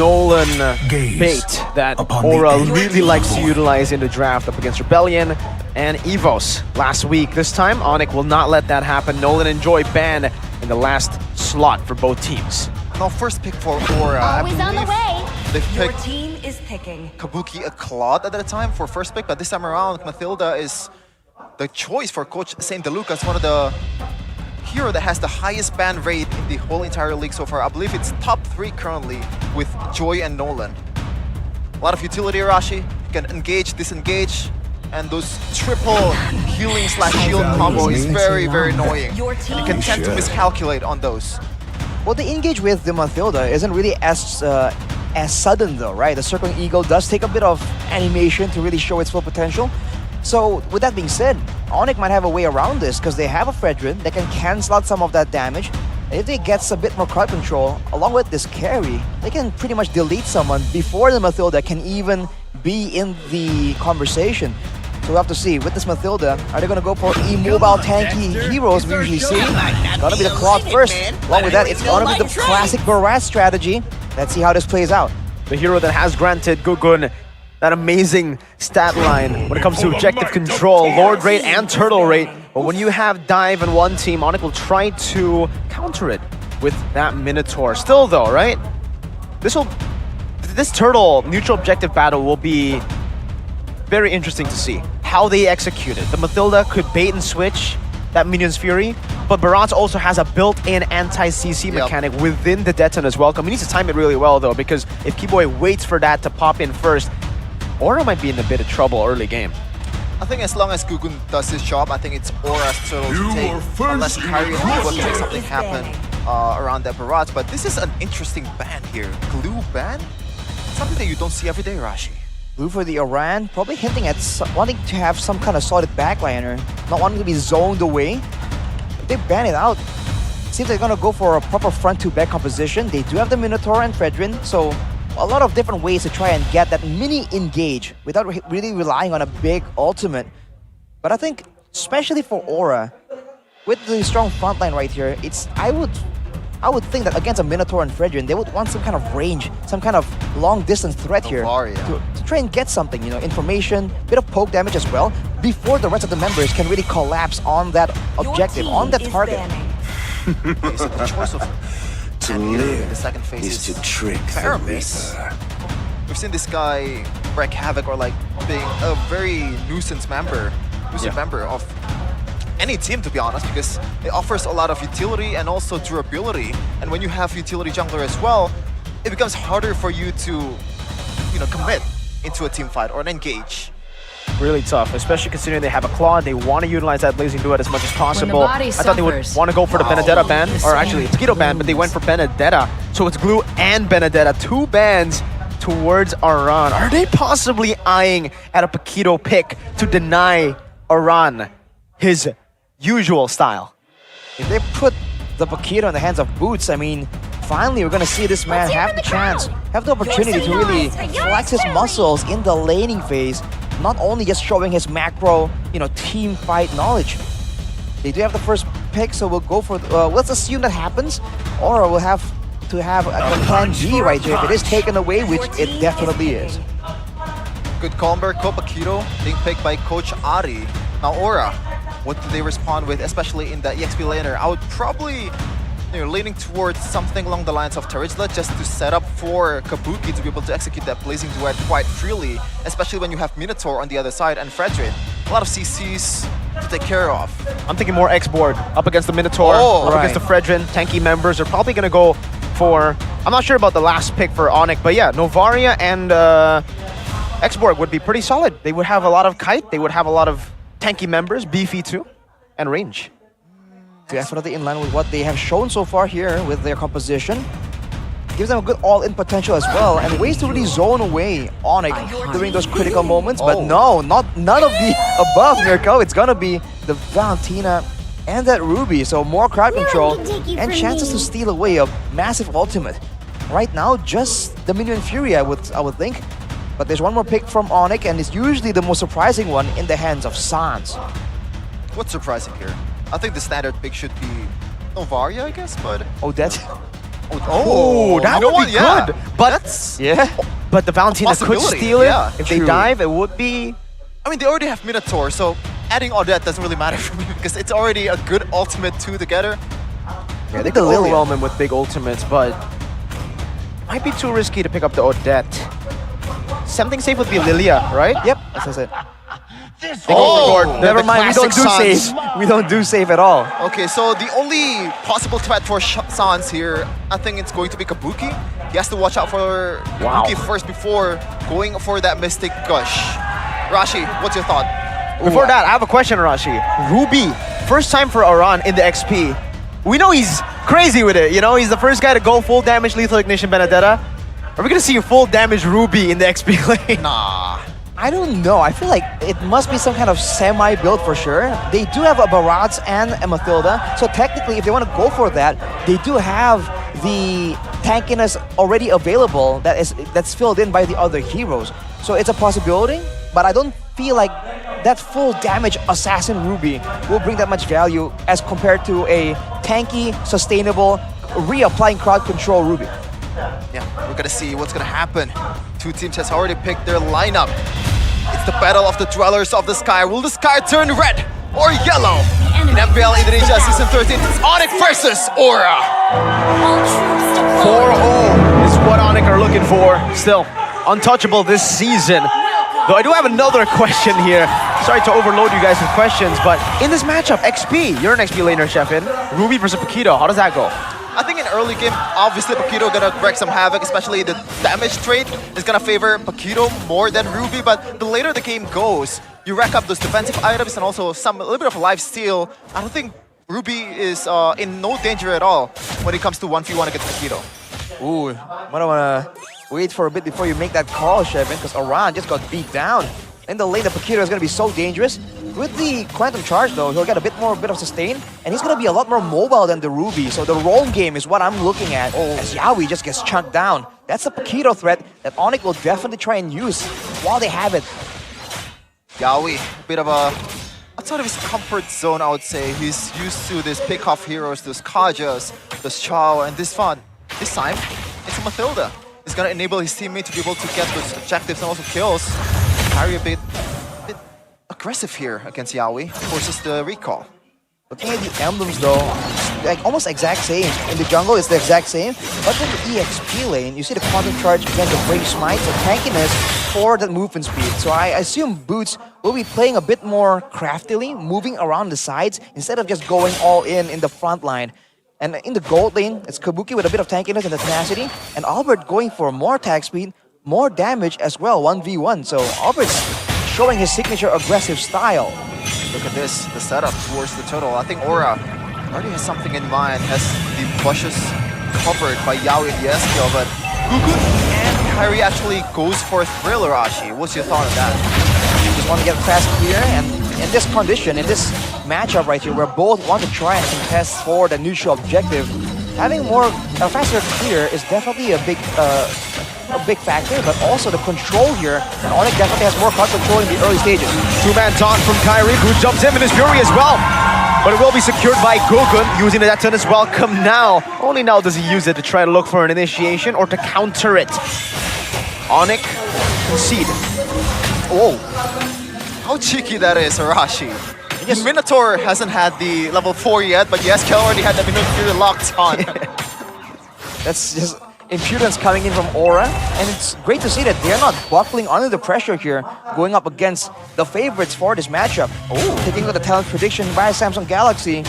Nolan bait that Aura really likes to utilize in the draft up against Rebellion and EVOS last week. This time, ONIC will not let that happen. Nolan and Joy ban in the last slot for both teams. Now, first pick for Aura. Always on the way. They've Your picked team is picking. Kabuki a Claude at the time for first pick, but this time around, Mathilda is the choice for Coach St. DeLucas, one of the hero that has the highest ban rate in the whole entire league so far. I believe it's top 3 currently with Joy and Nolan. A lot of utility, Arashi. You can engage, disengage, and those triple healing slash shield combo is very, very annoying. Your You team can tend to miscalculate on those. Well, the engage with the Mathilda isn't really as sudden though, right? The Circling Eagle does take a bit of animation to really show its full potential. So with that being said, ONIC might have a way around this because they have a Fredrin that can cancel out some of that damage. And if they get a bit more crowd control, along with this carry, they can pretty much delete someone before the Mathilda can even be in the conversation. So we'll have to see. With this Mathilda, are they going to go for immobile tanky heroes we usually see? It's going to be the Claude first. Along with that, it's going to be the classic Barat strategy. Let's see how this plays out. The hero that has granted Gugun that amazing stat line when it comes to objective control, Lord rate and Turtle rate. But when you have Dive in one team, ONIC will try to counter it with that Minotaur. Still though, right? This Turtle neutral objective battle will be very interesting to see how they execute it. The Mathilda could bait and switch that Minion's Fury, but Barat also has a built-in anti-CC mechanic within the Deton as well. He needs to time it really well though, because if Kiboy waits for that to pop in first, Aura might be in a bit of trouble early game. I think as long as Gugun does his job, I think it's Aura's turtle to take, unless Kairi and Kiboy make something happen around that Barat. But this is an interesting ban here. Glue ban? Something that you don't see every day, Rashi. Blue for the Iran, probably hinting at wanting to have some kind of solid backliner, not wanting to be zoned away. If they ban it out, it seems they're going to go for a proper front-to-back composition. They do have the Minotaur and Fredrin, so a lot of different ways to try and get that mini engage without really relying on a big ultimate. But I think, especially for Aura, with the strong front line right here, I would think that against a Minotaur and Fredrin, they would want some kind of range, some kind of long-distance threat here to try and get something, you know, information, bit of poke damage as well, before the rest of the members can really collapse on that objective, on that target. So the choice of to live in the second phase is to trick the Paramis. Reaper. We've seen this guy wreak havoc or like being a very nuisance member of any team, to be honest, because it offers a lot of utility and also durability. And when you have utility jungler as well, it becomes harder for you to, you know, commit into a team fight or an engage. Really tough, especially considering they have a Claw. They want to utilize that Blazing Duet as much as possible. I thought they would want to go for the Benedetta ban, or actually Taquito ban, but they went for Benedetta. So it's Glue and Benedetta, 2 bans towards Aran. Are they possibly eyeing at a Paquito pick to deny Aran his usual style? If they put the Paquito in the hands of Boots, I mean, finally we're going to see this man have the chance, have the opportunity to really flex his muscles in the laning phase. Not only just showing his macro, you know, team fight knowledge. They do have the first pick, so we'll go for, let's assume that happens, or we'll have to have a plan B right here if it is taken away, which it definitely is. Good combo, Paquito being picked by Coach Ari. Now Aura, what do they respond with, especially in the EXP laner? I would probably, you know, leaning towards something along the lines of Tarijla just to set up for Kabuki to be able to execute that Blazing Duet quite freely, especially when you have Minotaur on the other side and Fredrin. A lot of CCs to take care of. I'm thinking more X-Board up against the Minotaur, up against the Fredrin. Tanky members are probably going to go for, I'm not sure about the last pick for ONIC, but yeah, Novaria and X-Board would be pretty solid. They would have a lot of kite, they would have a lot of tanky members, beefy too, and range. Definitely in line with what they have shown so far here with their composition. Gives them a good all-in potential as well, and ways to really zone away ONIC during those critical moments. But no, none of the above, Mirko. It's gonna be the Valentina and that Ruby. So more crowd control and chances to steal away a massive ultimate. Right now, just the Minion Fury, I would think. But there's one more pick from ONIC, and it's usually the most surprising one in the hands of Sans. What's surprising here? I think the standard pick should be Novaria, I guess, but... Oh, that's... Oh, that you know would be what? good. But That's Yeah. but the Valentina could possibility, steal it. yeah. If they True. dive, it would be. I mean, they already have Minotaur, so adding Odette doesn't really matter for me because it's already a good ultimate two together. Yeah, they could overwhelm him with big ultimates, but might be too risky to pick up the Odette. Something safe would be Lilia, right? Yep, that's it. Oh, Never mind, we don't do classic safe. We don't do safe at all. Okay, so the only possible threat for Sans here, I think it's going to be Kabuki. He has to watch out for Kabuki first before going for that Mystic Gush. Rashi, what's your thought? Before that, I have a question, Rashi. Ruby, first time for Aran in the XP. We know he's crazy with it, you know? He's the first guy to go full damage Lethal Ignition Benedetta. Are we gonna see a full damage Ruby in the XP lane? Nah. I don't know. I feel like it must be some kind of semi-build for sure. They do have a Barats and a Mathilda, so technically if they want to go for that, they do have the tankiness already available that's filled in by the other heroes. So it's a possibility, but I don't feel like that full damage Assassin Ruby will bring that much value as compared to a tanky, sustainable, reapplying crowd control Ruby. Yeah, we're gonna see what's gonna happen. Two teams has already picked their lineup. It's the battle of the Dwellers of the Sky. Will the sky turn red or yellow? In MPL Indonesia Season 13, it's ONIC versus Aura. All troops deployed. 4-0 is what ONIC are looking for. Still, untouchable this season. Though I do have another question here. Sorry to overload you guys with questions, but in this matchup, XP, you're an XP laner, Sheffin. Ruby versus Paquito, how does that go? I think in early game, obviously Paquito gonna wreak some havoc, especially the damage trade is gonna favor Paquito more than Ruby, but the later the game goes, you rack up those defensive items and also a little bit of life steal. I don't think Ruby is in no danger at all when it comes to 1v1 against Paquito. Ooh, might wanna wait for a bit before you make that call, Shevin, because Aran just got beat down. In the lane, the Paquito is gonna be so dangerous. With the Quantum Charge though, he'll get a bit of sustain, and he's gonna be a lot more mobile than the Ruby, so the roam game is what I'm looking at, as Yawi just gets chunked down. That's a Paquito threat that ONIC will definitely try and use while they have it. Yawi, a bit of outside of his comfort zone, I would say. He's used to these pick-off heroes, those Kajas, those Chao, and this time, it's a Mathilda. He's gonna enable his teammate to be able to get those objectives and also kills. Kairi a bit aggressive here against Yawi, forces the recall. Looking at the emblems though, like almost exact same. In the jungle, it's the exact same. But in the EXP lane, you see the Quantum Charge against the Brave Smite, so tankiness for that movement speed. So I assume Boots will be playing a bit more craftily, moving around the sides instead of just going all in the front line. And in the gold lane, it's Kabuki with a bit of tankiness and the tenacity, and Albert going for more attack speed, more damage as well, 1v1. So Albert's showing his signature aggressive style. Look at this, the setup towards the turtle. I think Aura already has something in mind, has the bushes covered by Yawi and Yeskiel, but Gugun and Kairi actually goes for Thriller, Ashi. What's your thought on that? Just want to get fast clear, and in this condition, in this matchup right here, where both want to try and contest for the neutral objective, having a faster clear is definitely a big factor, but also the control here, and ONIC definitely has more card control in the early stages. Two-man taunt from Kairi, who jumps in with his Fury as well. But it will be secured by Gugun, using the Deton as well. Come now. Only now does he use it to try to look for an initiation or to counter it. ONIC concede. Whoa. How cheeky that is, Arashi. Yes. Minotaur hasn't had the level 4 yet, but Yeskiel already had the Minotaur locked on. That's just impudence coming in from Aura, and it's great to see that they're not buckling under the pressure here, going up against the favorites for this matchup. Taking out the talent prediction by Samsung Galaxy.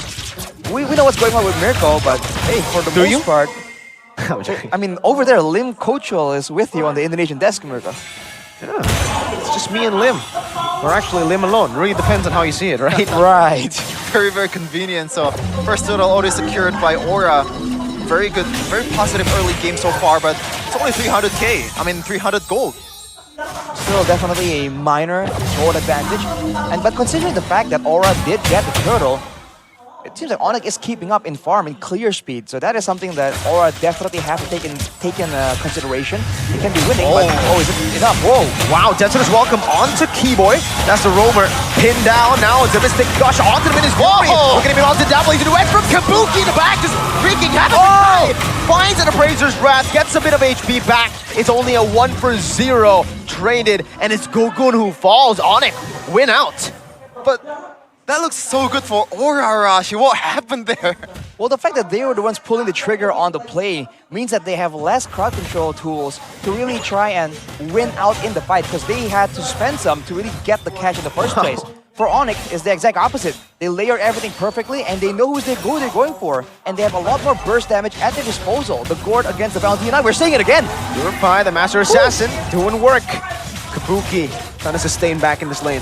We know what's going on with Mirko, but hey, for the most part, I mean, over there, Lim Kochul is with you on the Indonesian desk, Mirko. Yeah, it's just me and Lim. Or actually Lim alone. Really depends on how you see it, right? Right. Very, very convenient. So first total already secured by Aura. Very good, very positive early game so far, but it's only 300k. I mean, 300 gold. Still definitely a minor gold advantage. But considering the fact that Aura did get the turtle, it seems like ONIC is keeping up in farm and clear speed. So that is something that Aura definitely have to take in consideration. They can be winning, but is it enough? Whoa! Wow, Denson is welcome onto Kiboy. That's the roamer. Pinned down now. It's a Mystic Gush onto the Minis. We're going to be lost to double. He's going to went from Kabuki in the back, just freaking havoc. Finds an Appraiser's Wrath, gets a bit of HP back. It's only a 1-for-0 traded, and it's Gogun who falls. ONIC win out. But that looks so good for Aura, Arashi. What happened there? Well, the fact that they were the ones pulling the trigger on the play means that they have less crowd control tools to really try and win out in the fight, because they had to spend some to really get the catch in the first place. For ONIC, it's the exact opposite. They layer everything perfectly, and they know who they're going for, and they have a lot more burst damage at their disposal. The Gord against the Valentina, we're seeing it again. Purify, the Master Assassin, doing work. Kabuki trying to sustain back in this lane.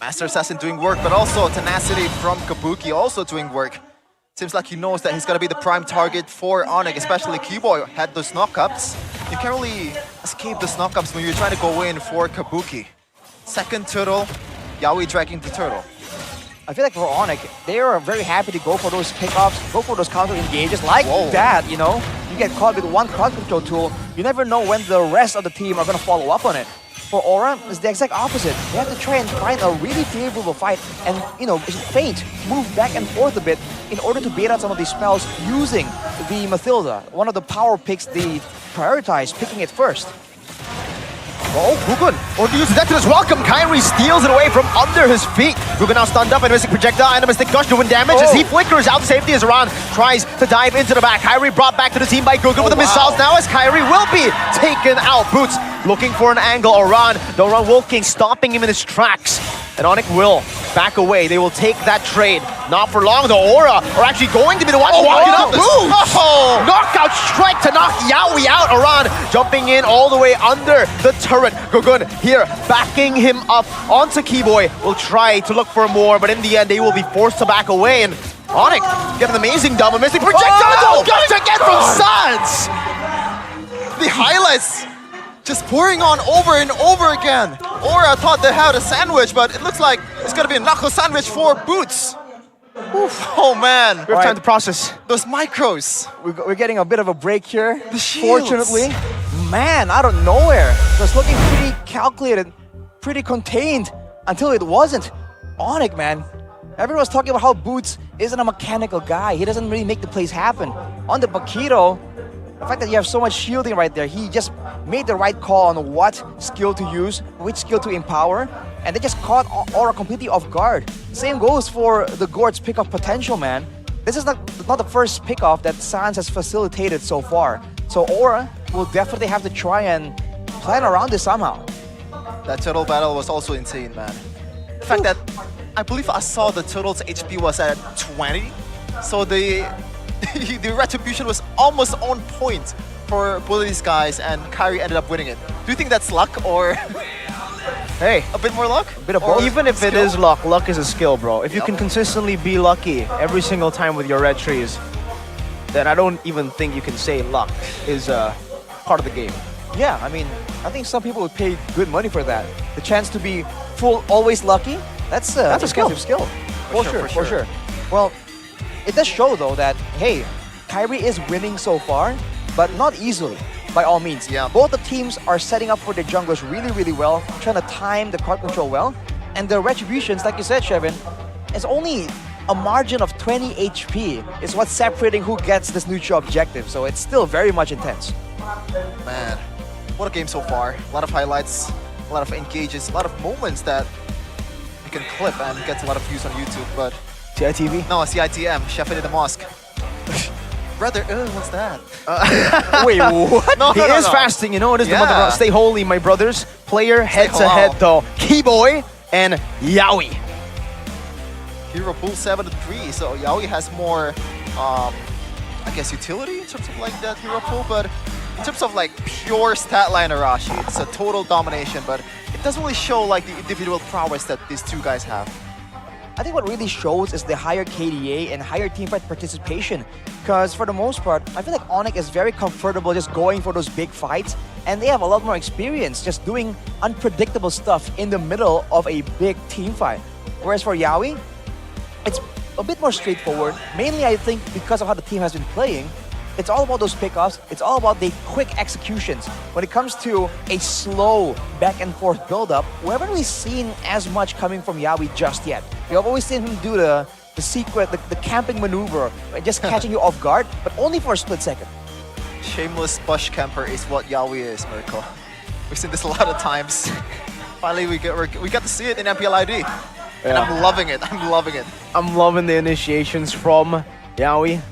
Master Assassin doing work, but also Tenacity from Kabuki also doing work. Seems like he knows that he's gonna be the prime target for ONIC, especially Kiboy had those knockups. You can't really escape those knockups when you're trying to go in for Kabuki. Second turtle, Yawi dragging the turtle. I feel like for ONIC, they are very happy to go for those pickoffs, go for those counter engages like that, you know? You get caught with one crowd control tool, you never know when the rest of the team are gonna follow up on it. For Aura, it's the exact opposite. They have to try and find a really favorable fight and, you know, feint, move back and forth a bit in order to bait out some of these spells using the Mathilda. One of the power picks they prioritize picking it first. Oh, Gugun, or to use the Detonus welcome. Kairi steals it away from under his feet. Gugun now stunned up and Mystic Projectile and a Mystic Gush doing damage as he flickers out safety as Aran tries to dive into the back. Kairi brought back to the team by Gugun with the missiles now as Kairi will be taken out. Boots looking for an angle. Aran, the Aran Wolf King stopping him in his tracks. And ONIC will back away. They will take that trade. Not for long. The Aura are actually going to be the ones walking up. Boots! Knockout strike to knock Yawi out. Aran jumping in all the way under the turret. Gogun here backing him up onto Kiboy. Will try to look for more, but in the end they will be forced to back away. And ONIC get an amazing double Mystic Projectile. Gush again from Suns! The highlights just pouring on over and over again. Aura thought they had a sandwich, but it looks like it's gonna be a knuckle sandwich for Boots. Oof. Oh man. We have time to process. Those micros. We're getting a bit of a break here. The shields. Fortunately, man, out of nowhere. It was looking pretty calculated, pretty contained until it wasn't. ONIC, man. Everyone was talking about how Boots isn't a mechanical guy. He doesn't really make the plays happen. On the Bakito, the fact that you have so much shielding right there, he just made the right call on what skill to use, which skill to empower, and they just caught Aura completely off guard. Same goes for the Gord's pick-off potential, man. This is not the first pick-off that Sans has facilitated so far. So Aura will definitely have to try and plan around this somehow. That turtle battle was also insane, man. The fact that I believe I saw the turtle's HP was at 20, so the retribution was almost on point for both of these guys, and Kairi ended up winning it. Do you think that's luck or Hey, a bit more luck? a bit of both. Even if it is luck, luck is a skill, bro. If you can consistently be lucky every single time with your red trees, then I don't even think you can say luck is part of the game. Yeah, I mean, I think some people would pay good money for that. The chance to be full, always lucky, that's a skill. For sure. Well, it does show though that, hey, Kairi is winning so far, but not easily, by all means. Yeah. Both the teams are setting up for their junglers really well, trying to time the crowd control well, and the retributions, like you said, Shevin, is only a margin of 20 HP is what's separating who gets this neutral objective, so it's still very much intense. Man, what a game so far. A lot of highlights, a lot of engages, a lot of moments that you can clip and get a lot of views on YouTube, but TITV? no, CITM, Sheffield in the Mosque. Brother, what's that? Wait, what? No, He is fasting, you know, it is the month Yeah. of Stay holy, my brothers. Player head-to-head halal. though. Kiboy and Yawi. Hero Pool 7-3, so Yawi has more, I guess, utility in terms of like that Hero Pool, but in terms of like pure stat line Arashi, it's a total domination, but it doesn't really show like the individual prowess that these two guys have. I think what really shows is the higher KDA and higher teamfight participation. Because for the most part, I feel like ONIC is very comfortable just going for those big fights, and they have a lot more experience just doing unpredictable stuff in the middle of a big team fight. Whereas for Yawi, it's a bit more straightforward. Mainly, I think, because of how the team has been playing. It's all about those pickoffs. It's all about the quick executions. When it comes to a slow back and forth build-up, we haven't really seen as much coming from Yawi just yet. We have always seen him do the secret, the camping maneuver, just catching you off guard, but only for a split second. Shameless bush camper is what Yawi is, Mirko. We've seen this a lot of times. Finally, we got to see it in MPL ID. And I'm loving it. I'm loving it. I'm loving the initiations from Yawi.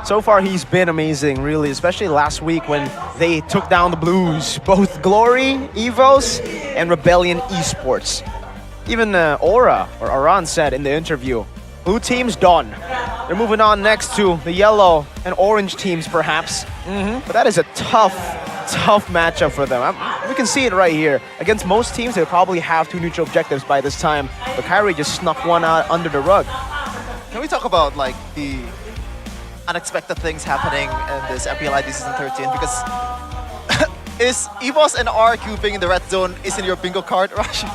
So far, he's been amazing, really, especially last week when they took down the Blues, both Glory, Evos, and Rebellion Esports. Even Aura, or Aran, said in the interview, blue team's done. They're moving on next to the yellow and orange teams, perhaps. But that is a tough matchup for them. We can see it right here. Against most teams, they probably have 2 neutral objectives by this time, but kairi just snuck one out under the rug. Can we talk about like the unexpected things happening in this MPL ID Season 13? Because is EVOS and RQ being in the red zone is in your bingo card, Rashi?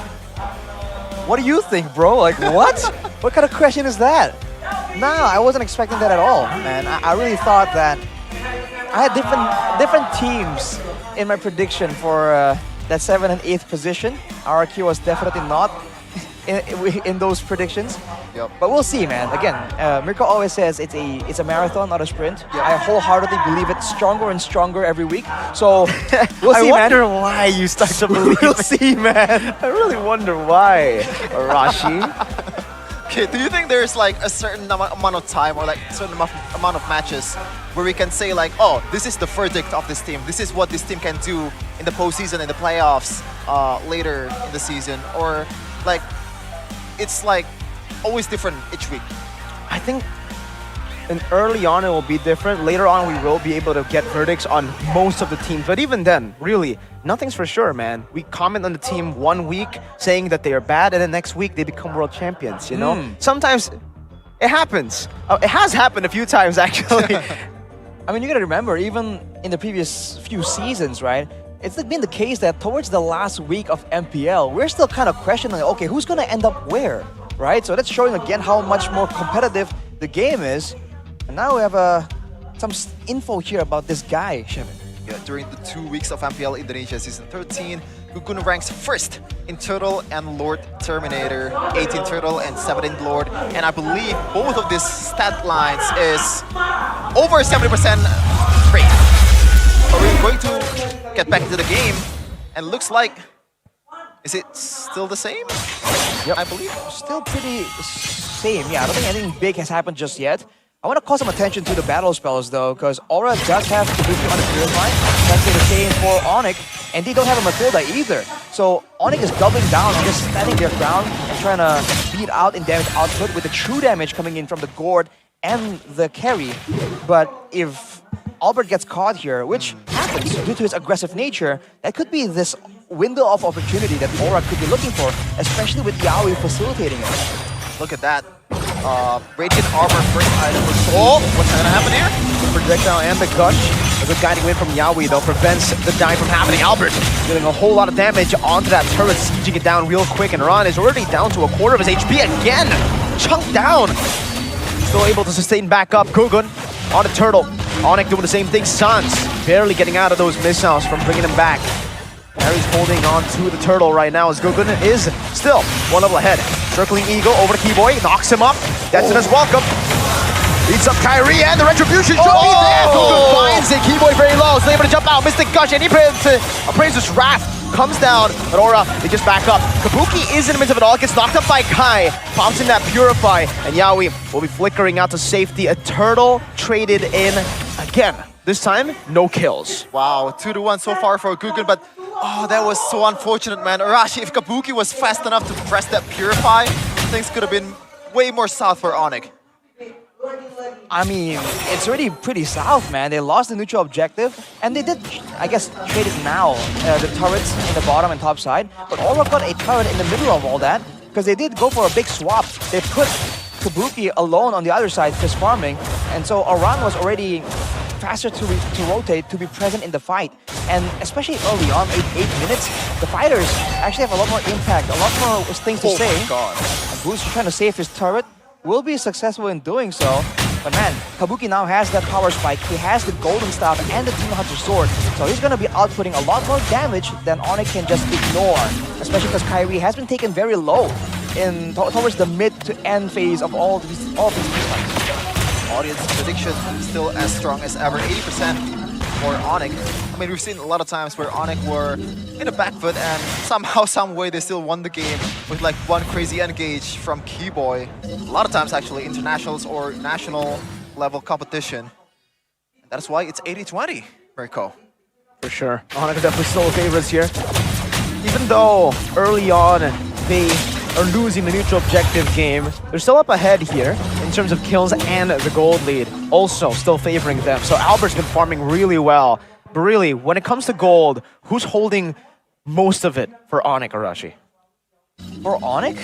What do you think, bro? Like, what? What kind of question is that? No, I wasn't expecting that at all, man. I really thought that I had different teams in my prediction for that 7th and 8th position. RQ was definitely not in those predictions. Yep. But we'll see, man. Again, Mirko always says it's a marathon, not a sprint. Yeah. I wholeheartedly believe it, stronger and stronger every week. So we'll see, I wonder man. why you start to believe We'll it. see, man. I really wonder why, Arashi. Okay, do you think there's like a certain amount of time or like a certain amount of matches where we can say like, oh, this is the verdict of this team. This is what this team can do in the postseason, in the playoffs, later in the season, or like it's like always different each week? I think early on it will be different. Later on we will be able to get verdicts on most of the teams. But even then, really, nothing's for sure, man. We comment on the team one week saying that they are bad, and then next week they become world champions, you know? Sometimes it happens. It has happened a few times, actually. I mean, you gotta remember, even in the previous few seasons, right? It's been the case that towards the last week of MPL, we're still kind of questioning, okay, who's gonna end up where, right? So that's showing again how much more competitive the game is. And now we have some info here about this guy, Shevin. Yeah, during the 2 weeks of MPL Indonesia Season 13, Gugun ranks first in Turtle and Lord Terminator, 18 Turtle and 17 Lord. And I believe both of these stat lines is over 70% straight. But we're going to get back into the game, and looks like, is it still the same? Yep. I believe. Still pretty same, yeah. I don't think anything big has happened just yet. I want to call some attention to the battle spells though, because Aura does have Kabuki on the Purify. That's the same for ONIC, and they don't have a Matilda either. So ONIC is doubling down on just standing their ground and trying to beat out in damage output with the true damage coming in from the Gourd and the carry. But if Albert gets caught here, which happens due to his aggressive nature, that could be this window of opportunity that Aura could be looking for, especially with Yawi facilitating it. Look at that. Radiant Armor first item for Soul. What's gonna happen here? The projectile and the gush. A good guiding win from Yawi, though, prevents the dive from happening. Albert dealing a whole lot of damage onto that turret, sieging it down real quick, and Ron is already down to a quarter of his HP again. Chunked down. Still able to sustain back up. Gugun on the turtle. ONIC doing the same thing. Sans barely getting out of those missiles from bringing him back. Harry's holding on to the turtle right now as Gugun is still one level ahead. Circling Eagle over to Kiboy, knocks him up. Detona's welcome. Beats up kairi, and the retribution should be there. Gugun finds it. Kiboy very low, so able to jump out. Mystic Gush, and he appraises Wrath. Comes down, but Aura, they just back up. Kabuki is in the midst of it all, gets knocked up by Kai. Pops in that Purify, and Yawi will be flickering out to safety. A turtle traded in again. This time, no kills. Wow, 2-1 so far for Gugun, but oh, that was so unfortunate, man. Arashi, if Kabuki was fast enough to press that Purify, things could have been way more south for ONIC. I mean, it's already pretty south, man. They lost the neutral objective, and they did, I guess, trade it now, the turrets in the bottom and top side. But Aura got a turret in the middle of all that, because they did go for a big swap. They put Kabuki alone on the other side, just farming, and so Aran was already faster to rotate, to be present in the fight. And especially early on, 8 minutes, the fighters actually have a lot more impact, a lot more things to say. Oh my god. And Boo's trying to save his turret. will be successful in doing so. But man, Kabuki now has that power spike. He has the golden staff and the Demon Hunter sword. So he's gonna be outputting a lot more damage than ONIC can just ignore. Especially because Kairi has been taken very low towards the mid to end phase of all of these fights. Audience prediction still as strong as ever, 80% for ONIC. I mean, we've seen a lot of times where ONIC were in the back foot and somehow, some way they still won the game with like one crazy engage from Kiboy. A lot of times actually internationals or national level competition. And that's why it's 80-20, Mirko. For sure. ONIC are definitely still favorites here. Even though early on they are losing the neutral objective game, they're still up ahead here in terms of kills and the gold lead. Also still favoring them. So Albert's been farming really well. But really, when it comes to gold, who's holding most of it for ONIC, Arashi? For ONIC?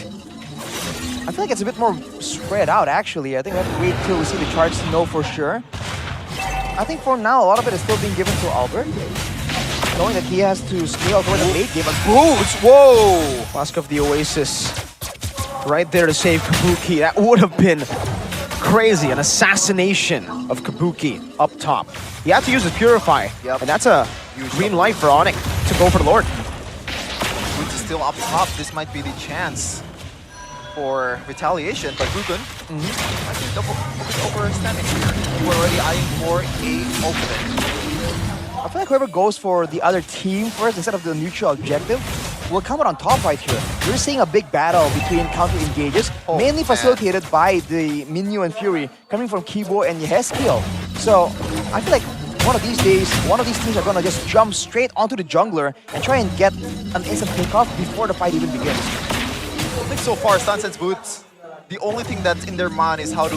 I feel like it's a bit more spread out actually. I think we have to wait till we see the charts to know for sure. I think for now, a lot of it is still being given to Albert. Knowing that he has to scale toward the late game. But Boots, whoa! Flask of the Oasis right there to save Kabuki. That would have been crazy. An assassination of Kabuki up top. He had to use his Purify. Yep. And that's a green light for ONIC to go for the Lord. Boots is still up top. This might be the chance for retaliation, but Gugun I think double overstanding here. We're already eyeing for a opening. I feel like whoever goes for the other team first instead of the neutral objective will come out on top right here. We're seeing a big battle between counter engages, mainly facilitated by the Minyu and Fury coming from Kiboy and Yehezkiel. So I feel like one of these days, one of these teams are gonna just jump straight onto the jungler and try and get an instant pickoff before the fight even begins. I think so far, Sunset's Boots, the only thing that's in their mind is how to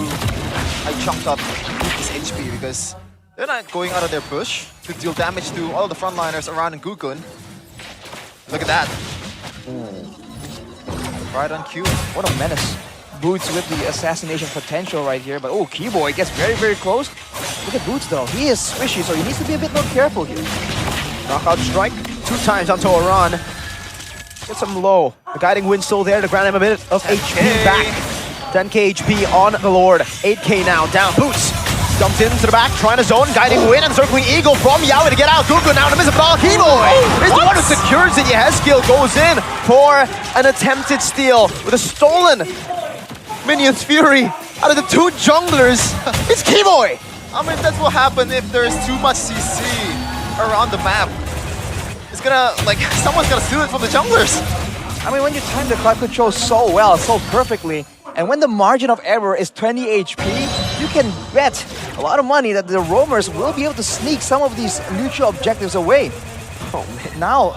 chunk up his HP because they're not going out of their bush to deal damage to all the frontliners around in Gugun. Look at that. Right on cue. What a menace. Boots with the assassination potential right here, but oh, Kiboy gets very, very close. Look at Boots though, he is squishy, so he needs to be a bit more careful here. Knockout strike 2 times onto Oran. Gets him low. The guiding wind still there to grant him a bit of HP back. 10k HP on the Lord. 8k now, down. Boots jumps into the back, trying to zone. Guiding wind and circling eagle from Yawi to get out. Gugu now to miss a ball. Kiboy is the one who secures it. Yehezkiel goes in for an attempted steal with a stolen Minion's Fury. Out of the 2 junglers, it's Kiboy. I mean, that's what happens if there's too much CC around the map. It's gonna, like, someone's gonna steal it from the junglers. I mean, when you time the cloud control so well, so perfectly, and when the margin of error is 20 HP, you can bet a lot of money that the roamers will be able to sneak some of these neutral objectives away. Oh, man. Now,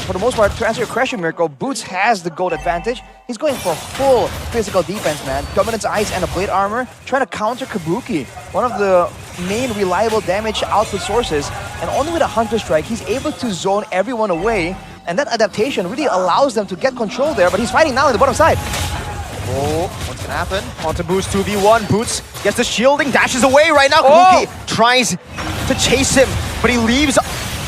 for the most part, to answer your question, Mirko, Boots has the gold advantage. He's going for full physical defense, man. Dominance Ice and a Blade Armor, trying to counter Kabuki, one of the main reliable damage output sources. And only with a Hunter Strike, he's able to zone everyone away. And that adaptation really allows them to get control there, but he's fighting now on the bottom side. Oh, what's gonna happen? Onto Boots 2v1. Boots gets the shielding, dashes away right now. Kabuki tries to chase him, but he leaves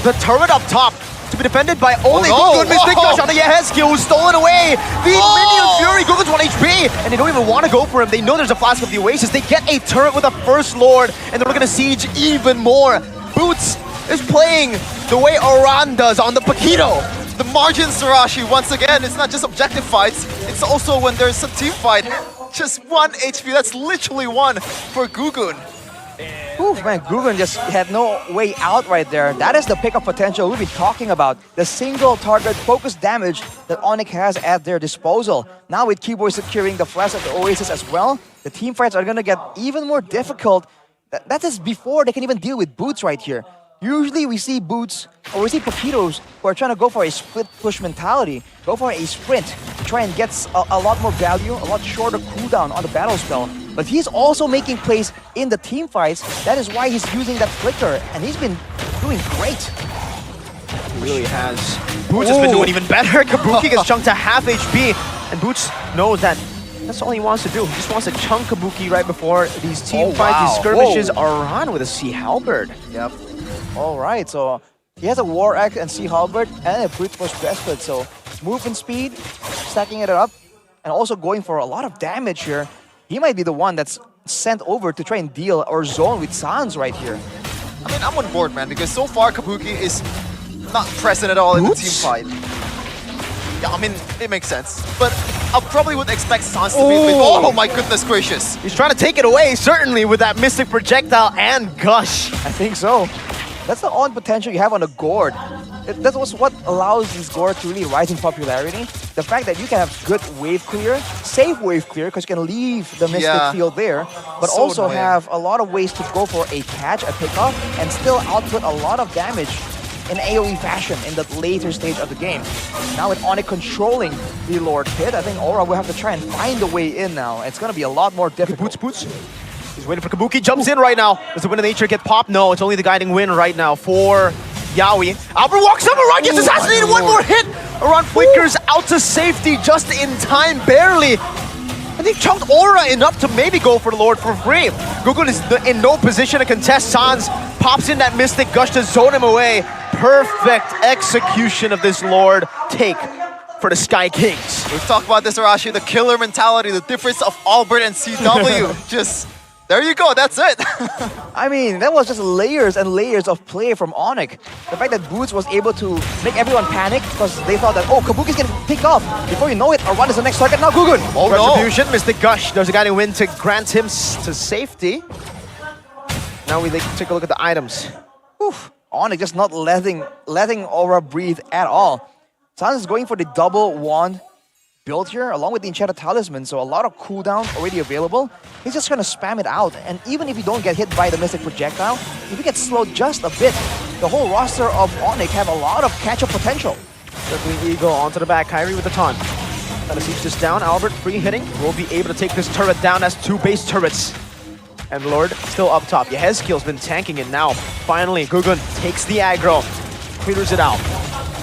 the turret up top to be defended by only Gugun. Mystic Dash on the Yehezkiel, who's stolen away. The Minion Fury, Gugun's 1 HP, and they don't even want to go for him. They know there's a Flask of the Oasis. They get a turret with a First Lord, and they're looking to siege even more. Boots is playing the way Oran does on the Paquito. The margins, Sarashi, once again, it's not just objective fights, it's also when there's a team fight. Just 1 HP, that's literally 1 for Gugun. Oof, man, Gugun just had no way out right there. That is the pickup potential we've been talking about. The single target focus damage that ONIC has at their disposal. Now with Kiboy securing the Flash of the Oasis as well, the team fights are gonna get even more difficult. That is before they can even deal with Boots right here. Usually we see Boots, or we see Paquitos who are trying to go for a split push mentality, go for a sprint, to try and get a lot more value, a lot shorter cooldown on the battle spell. But he's also making plays in the team fights. That is why he's using that flicker, and he's been doing great. He really has. Boots has been doing even better. Kabuki gets chunked to half HP, and Boots knows that that's all he wants to do. He just wants to chunk Kabuki right before these team fights, these skirmishes are on with a Sea Halberd. Yep. All right, so he has a War Axe and Sea Halberd and a Brute Force Breastplate. So movement speed, stacking it up, and also going for a lot of damage here. he might be the one that's sent over to try and deal or zone with Sans right here. I mean, I'm on board, man, because so far Kabuki is not present at all in the team Boots? fight. Yeah, I mean, it makes sense. But I probably would expect Sans to be with... Oh. Oh my goodness gracious. He's trying to take it away, certainly, with that Mystic Projectile and Gush. I think so. That's the odd potential you have on a gourd. That was what allows this gourd to really rise in popularity. The fact that you can have good wave clear, safe wave clear, because you can leave the Mystic Yeah. field there, but So also annoying. have a lot of ways to go for a catch, a pickoff, and still output a lot of damage in AoE fashion in the later stage of the game. Now with ONIC controlling the Lord Pit, I think Aura will have to try and find a way in now. It's going to be a lot more difficult. Boots. He's waiting for Kabuki, jumps in right now. Does the Wind of Nature get popped? No, it's only the guiding wind right now for Yawi. Albert walks up around, gets assassinated, one more hit! Around flickers out to safety just in time, barely. And they chunked Aura enough to maybe go for the Lord for free. Gugun is in no position to contest. Sans pops in that Mystic Gush to zone him away. Perfect execution of this Lord take for the Sky Kings. We've talked about this, Arashi, the killer mentality, the difference of Albert and CW. Just, there you go, that's it. I mean, that was just layers and layers of play from ONIC. The fact that Boots was able to make everyone panic because they thought that, oh, Kabuki's gonna pick off. Before you know it, Arwan is the next target. Now Gugun! Oh no. Retribution, Mystic Gush. There's a guiding wind to grant him to safety. Now we take a look at the items. Oof. ONIC just not letting Aura breathe at all. Sans is going for the double wand build here, along with the Enchanted Talisman, so a lot of cooldown already available. He's just gonna spam it out, and even if you don't get hit by the Mystic Projectile, if you get slowed just a bit, the whole roster of ONIC have a lot of catch-up potential. Circling Eagle onto the back, Kairi with the taunt. Trying to siege this down, Albert free hitting. Will be able to take this turret down as 2 base turrets. And Lord still up top. Yehezkiel's been tanking it now. Finally, Gugun takes the aggro, clears it out.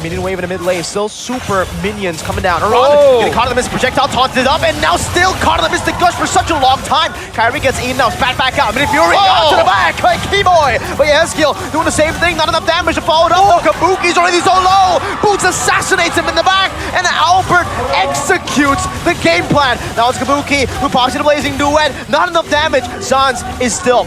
Minion wave in the mid lane, still super minions coming down. Around, getting caught in the Mystic Projectile, taunted up, and now still caught in the Mystic Gush for such a long time. Kairi gets eaten now, spat back out. Mini Fury out to the back by kiboy. But Yehezkiel doing the same thing, not enough damage to follow it up. Kabuki's already so low. Boots assassinates him in the back, and Albert executes the game plan. Now it's Kabuki who pops in a blazing duet. Not enough damage. Sans is still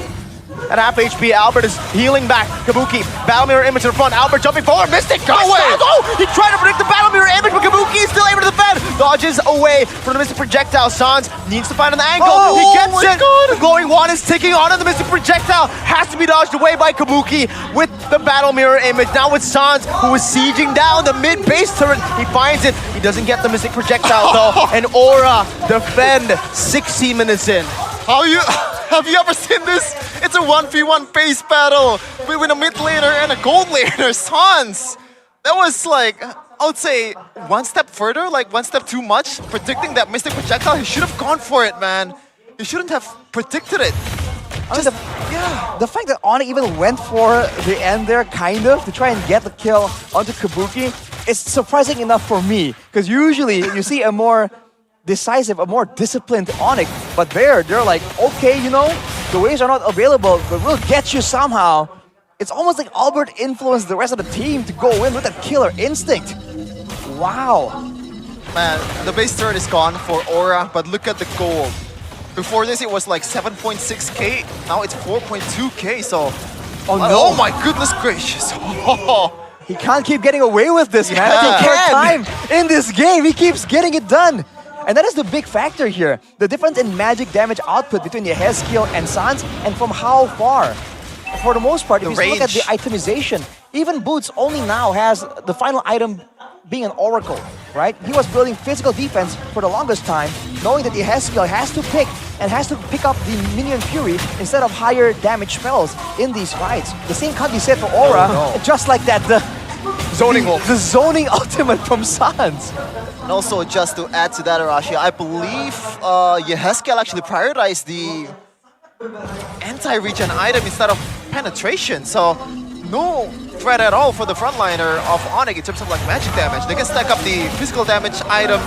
at half HP. Albert is healing back. Kabuki, Battle Mirror image in the front. Albert jumping forward. Mystic Gush! Oh! He tried to predict the Battle Mirror image, but Kabuki is still able to defend. Dodges away from the Mystic Projectile. Sans needs to find an angle. He gets it! The glowing wand is ticking on, and the Mystic Projectile has to be dodged away by Kabuki with the Battle Mirror image. Now with Sans, who is sieging down the mid-base turret. He finds it. He doesn't get the Mystic Projectile, though. And Aura defend 60 minutes in. Have you ever seen this? It's a 1v1 base battle between a mid laner and a gold laner. Sans! That was like, I would say, one step further, like one step too much. Predicting that Mystic Projectile, he should have gone for it, man. He shouldn't have predicted it. The fact that ONIC even went for the end there, kind of, to try and get the kill onto Kabuki, is surprising enough for me. Because usually you see a more decisive, a more disciplined ONIC, but they're like, okay, you know, the waves are not available, but we'll get you somehow. It's almost like Albert influenced the rest of the team to go in with that killer instinct. Wow. Man, the base turret is gone for Aura, but look at the gold. Before this, it was like 7.6k. Now it's 4.2k, so... Oh my goodness gracious. He can't keep getting away with this, man. Yeah. It's the third time in this game. He keeps getting it done. And that is the big factor here. The difference in magic damage output between Yehezkiel and Sans, and from how far. For the most part, if you look at the itemization, even Boots only now has the final item being an Oracle, right? He was building physical defense for the longest time, knowing that Yehezkiel has to pick up the Minion Fury instead of higher damage spells in these fights. The same can't be said for Aura, just like that, the zoning ultimate from Sans. And also, just to add to that, Arashi, I believe Yehezkiel actually prioritized the anti-regen item instead of penetration, so no threat at all for the frontliner of ONIC in terms of like magic damage. They can stack up the physical damage item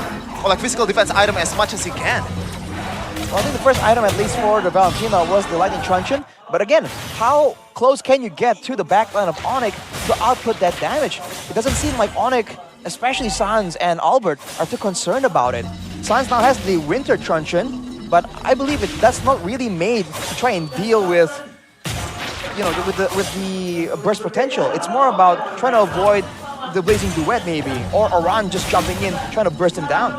or like physical defense item as much as he can. Well, I think the first item, at least for the Valentina, was the Lightning Truncheon. But again, how close can you get to the backline of ONIC to output that damage? It doesn't seem like ONIC, especially Sans and Albert, are too concerned about it. Sans now has the Winter Truncheon, but I believe that's not really made to try and deal with, you know, with the burst potential. It's more about trying to avoid the blazing duet maybe, or Aran just jumping in, trying to burst him down.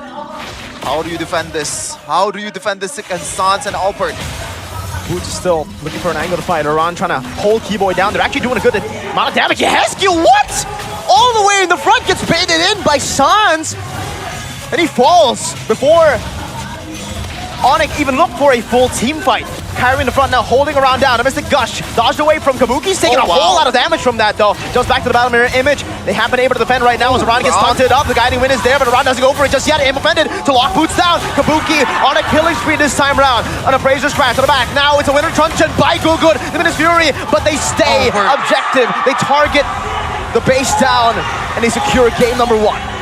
How do you defend this? How do you defend this against Sans and Albert? Boots is still looking for an angle to fight. Aran trying to hold Kiboy down. They're actually doing a good amount of damage. Yehescu, what? All the way in the front, gets baited in by Sans. And he falls before ONIC even looked for a full team fight. Kairi in the front now, holding around down. A Mystic Gush dodged away from Kabuki. He's taking a whole lot of damage from that though. Just back to the battle mirror image. They haven't been able to defend right now as Aran gets taunted up. The guiding wind is there, but Aran doesn't go for it just yet. Aim offended to lock Boots down. Kabuki on a killing spree this time round. An Appraiser's crash to the back. Now it's a winter truncheon by Gugut. The Minus Fury, but they stay objective. They target the base down and they secure game number 1.